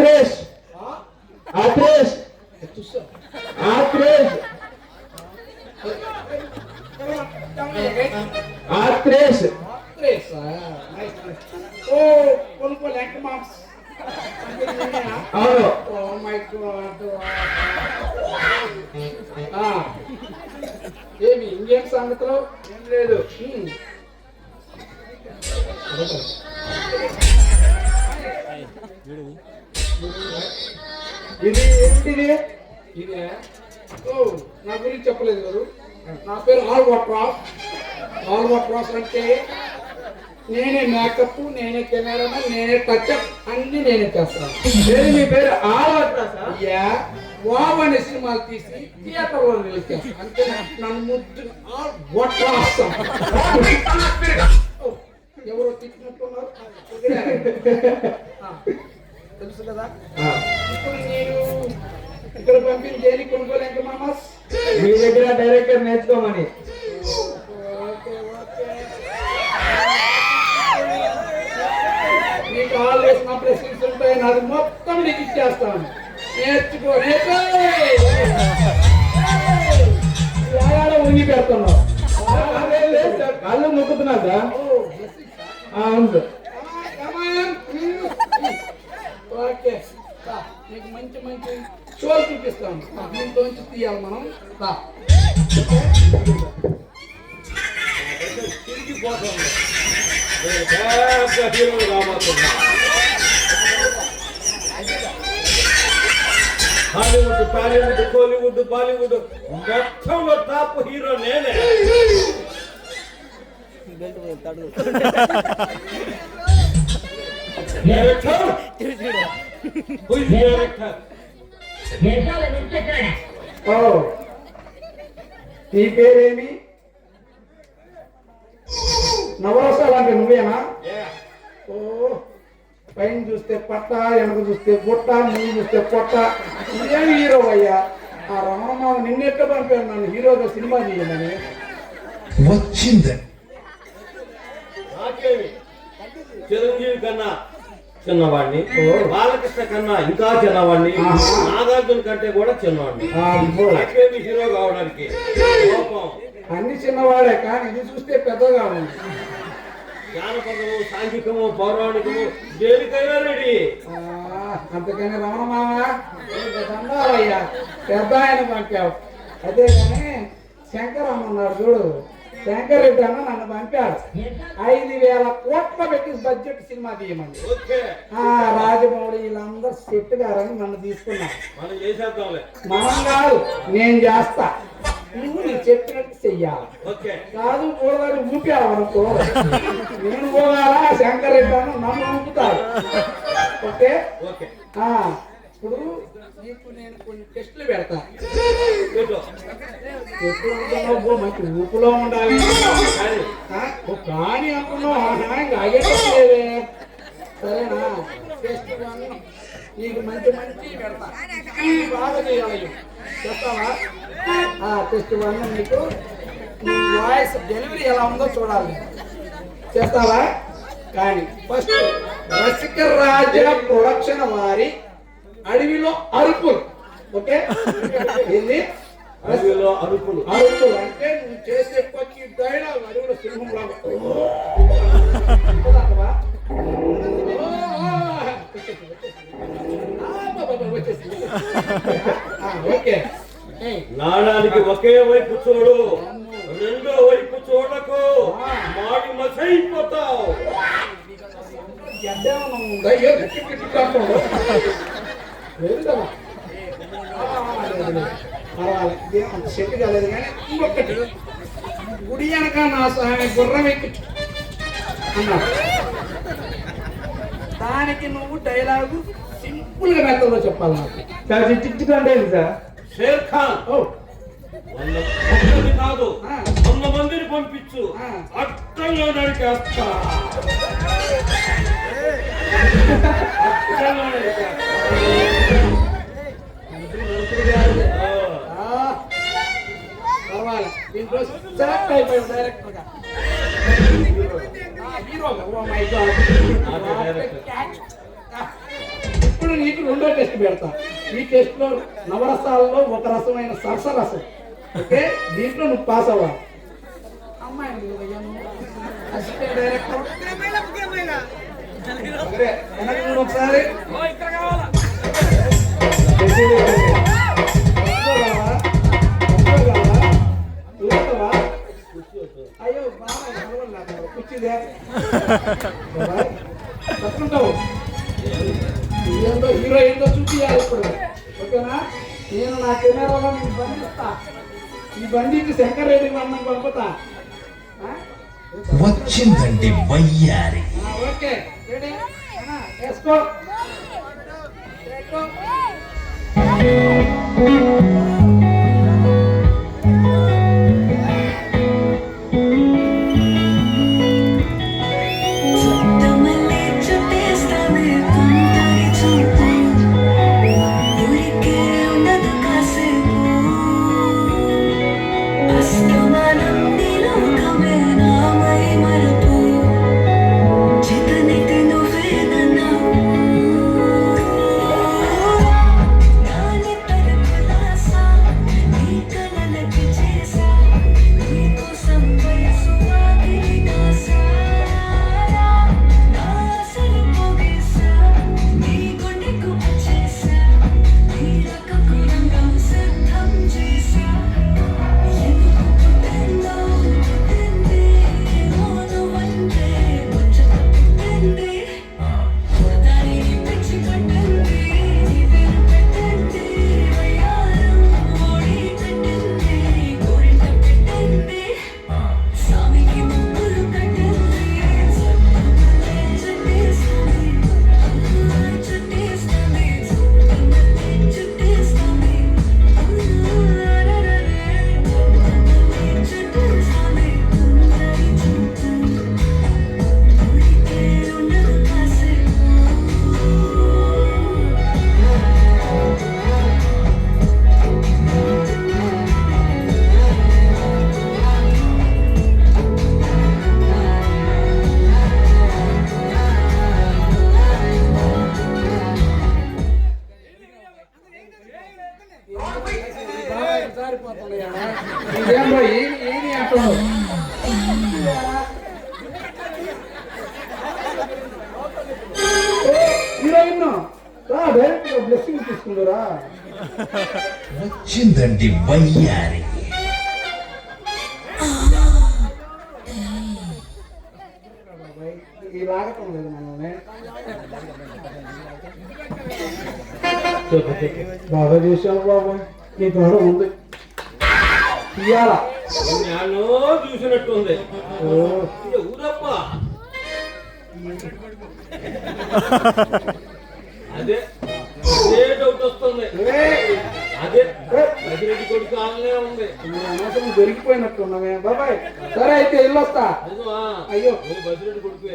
ఆత్రేష్ ఆత్రేష్ ఆత్రేష్ ఆత్రేష్ ఓ కొనుక్కోలే ఎంక మామ్స్ అవును. Oh my god. ఏమి ఇంకేం సంగతులు? ఏం లేదు. ఇది ఏంటిది? ఇదే ఓ నా గురించి చెప్పలేదు గారు. నా పేరు ఆల్బర్ట్ రాస్. ఆల్బర్ట్ రాస్ అంటే నేనే మేకప్, నేనే కెమెరామెన్, నేనే టచ్అప్ అన్ని నేనే చేస్తాను. ఏది మీ పేరు ఆల్బర్ట్రాసా? యా వావ్ అనే సినిమాలు తీసి థియేటర్లో రిలీజ్ చేస్తాను. అంతే నన్ను ముద్దు ఆల్బర్ట్ రాస్. ఎవరో తిట్టినట్టున్నారు. తెలుసు కదా. ఇప్పుడు నేను ఇక్కడ పంపిన దేనికి కొనుక్కోలే ఇంకా మామాస్. మీ దగ్గర డైరెక్టర్ నేర్చుకోమని. Okay okay. నీకు ఆల్వేస్ నా ప్రెసిడెన్స్ ఉంటాయి, నాది మొత్తం నీకు ఇచ్చేస్తాను. నేర్చుకో నేర్చుకో. ఉంగి పెడుతున్నావు. కళ్ళు మొక్కుతున్నా సార్. అవును సార్. ఓకే నీకు మంచి మంచి షోలు చూపిస్తాను. దీంట్లోంచి తీయాలి మనం. హాలీవుడ్, టాలీవుడ్, కోలీవుడ్, బాలీవుడ్ మొత్తంలో టాప్ హీరో నేనే. ఓ నీ పేరేమి? నవరసాలు అంటే నువ్వేనా? ఓ పైన చూస్తే పట్ట, వెనక చూస్తే బుట్ట, ముందు చూస్తే పొట్ట. నువ్వేమి హీరో అయ్యా? ఆ రమణమావ నిన్నెట్ట పంపాను నన్ను హీరోగా సినిమా తీయమని. వచ్చింది. నాకేమి చిరంజీవి కన్నా చిన్నవాడిని, బాలకృష్ణ కన్నా ఇంకా చిన్నవాడిని, నాగార్జున కంటే కూడా చిన్నవాడిని. నాకేమి హీరో కావడానికి కోపం. అన్ని చిన్నవాడే కానీ ఇది చూస్తే పెద్దగా ఉంది. జానపదము, సాంఘికము, పౌరాణికము దేనికైనా రెడీ. అంతకని రమణమావ దండాలయ్యా, పెద్ద ఆయన పంపావు. అదే కానీ శంకరమ్మ ఉన్నాడు చూడు, శంకర్ రెడ్డి అన్న నన్ను పంపాడు 5,000 కోట్ల పెట్టి బడ్జెట్ సినిమా తీయమని. రాజమౌళి వీళ్ళందరూ సెట్ గారని నన్ను తీసుకున్నాను. మనం కాదు, నేను చేస్తా, నువ్వు నేను చెప్పినట్టు చెయ్యాలి. కాదు పోదాన్ని ఊపావు అనుకో, నేను పోగాలా శంకర్ రెడ్డి అన్న నన్ను ఊపుతాడు. ఓకే ఇప్పుడు నీకు నేను కొన్ని టెస్టులు పెడతా. మంచి ఊపులో ఉండాలి కానీ అనుకున్నావు ఆగేటట్లేదే. సరేనా? టెస్ట్ 1 నీకు మంచి మంచి పెడతా, బాగా చేయాలి. చెప్తావా? టెస్ట్ 1 నీకు నీ వాయిస్ డెలివరీ ఎలా ఉందో చూడాలి. చేస్తావా? కానీ ఫస్ట్ రసికరాజ ప్రొడక్షన్ వారి అడవిలో అరుపులు. ఓకే ఏంది అడవిలో అరుపులు? అరుపులు అంటే నువ్వు చేసే ప్రతి డైలాగ్ అడవిలో సింహం లాగా. ఓకే నాణానికి ఒకే వైపు చూడు, రెండో వైపు చూడకు, మాడి మసైపోతావు. సెట్ కాలేదు కానీ ఇంకొకటి, గుడి వెనక నా స్వామి గుర్రం ఎక్కి అన్నాడు. దానికి నువ్వు డైలాగు సింపుల్ గా మెత్తలో చెప్పాలి. నాకు చిట్టుకంటే సార్. షేర్ ఖాన్ 100 కాదు 100 మందిని పంపించు, అట్టంగా నరికేస్తా. పర్వాలేదు, దీంట్లో సెలెక్ట్ అయిపోయావు డైరెక్టర్ గా. హీరోగా. Oh my god. ఇప్పుడు నీకు రెండో టెస్ట్ పెడతా. ఈ టెస్ట్ లో నవరసాలలో ఒక రసమైన సరసరసం. ఓకే, దీంట్లో నువ్వు పాస్ అవ్వాలి. అమ్మాయి అసిస్టెంట్ డైరెక్టర్ వెనక చూడు ఒకసారి. అయ్యో బాగా కూర్చుందే పట్టుకుంటావు. ఏందో హీరో ఏందో చూపించాలి ఇప్పుడు. ఓకేనా, నేను నా కెమెరాలో నేను బంధిస్తా. ఈ బండికి శంకర్ రెడ్డి అన్నం పంపుతా. వచ్చిందండి వయ్యారి. ఓకే, రెడీ వేసుకో. హీరోయిన్ డైరెక్ట్ బ్లెస్సింగ్ తీసుకుందరా. వచ్చిందండి వయ్యారి. ఈ లాగటం లేదు మనల్ని. బాగా చూసావు బాబు, నీ తోడ ఉంది ఇయ్యాలా. నేను చూసినట్టుంది. ఊరప్ప అదే అదే డౌట్ వస్తుంది. అదే బసిరెడ్డి కొడుకు ఆలనే ఉంది. దొరికిపోయినట్టున్నామే బాబాయ్. సరే అయితే వెళ్ళొస్తా. అయ్యో బసిరెడ్డి కొడుకు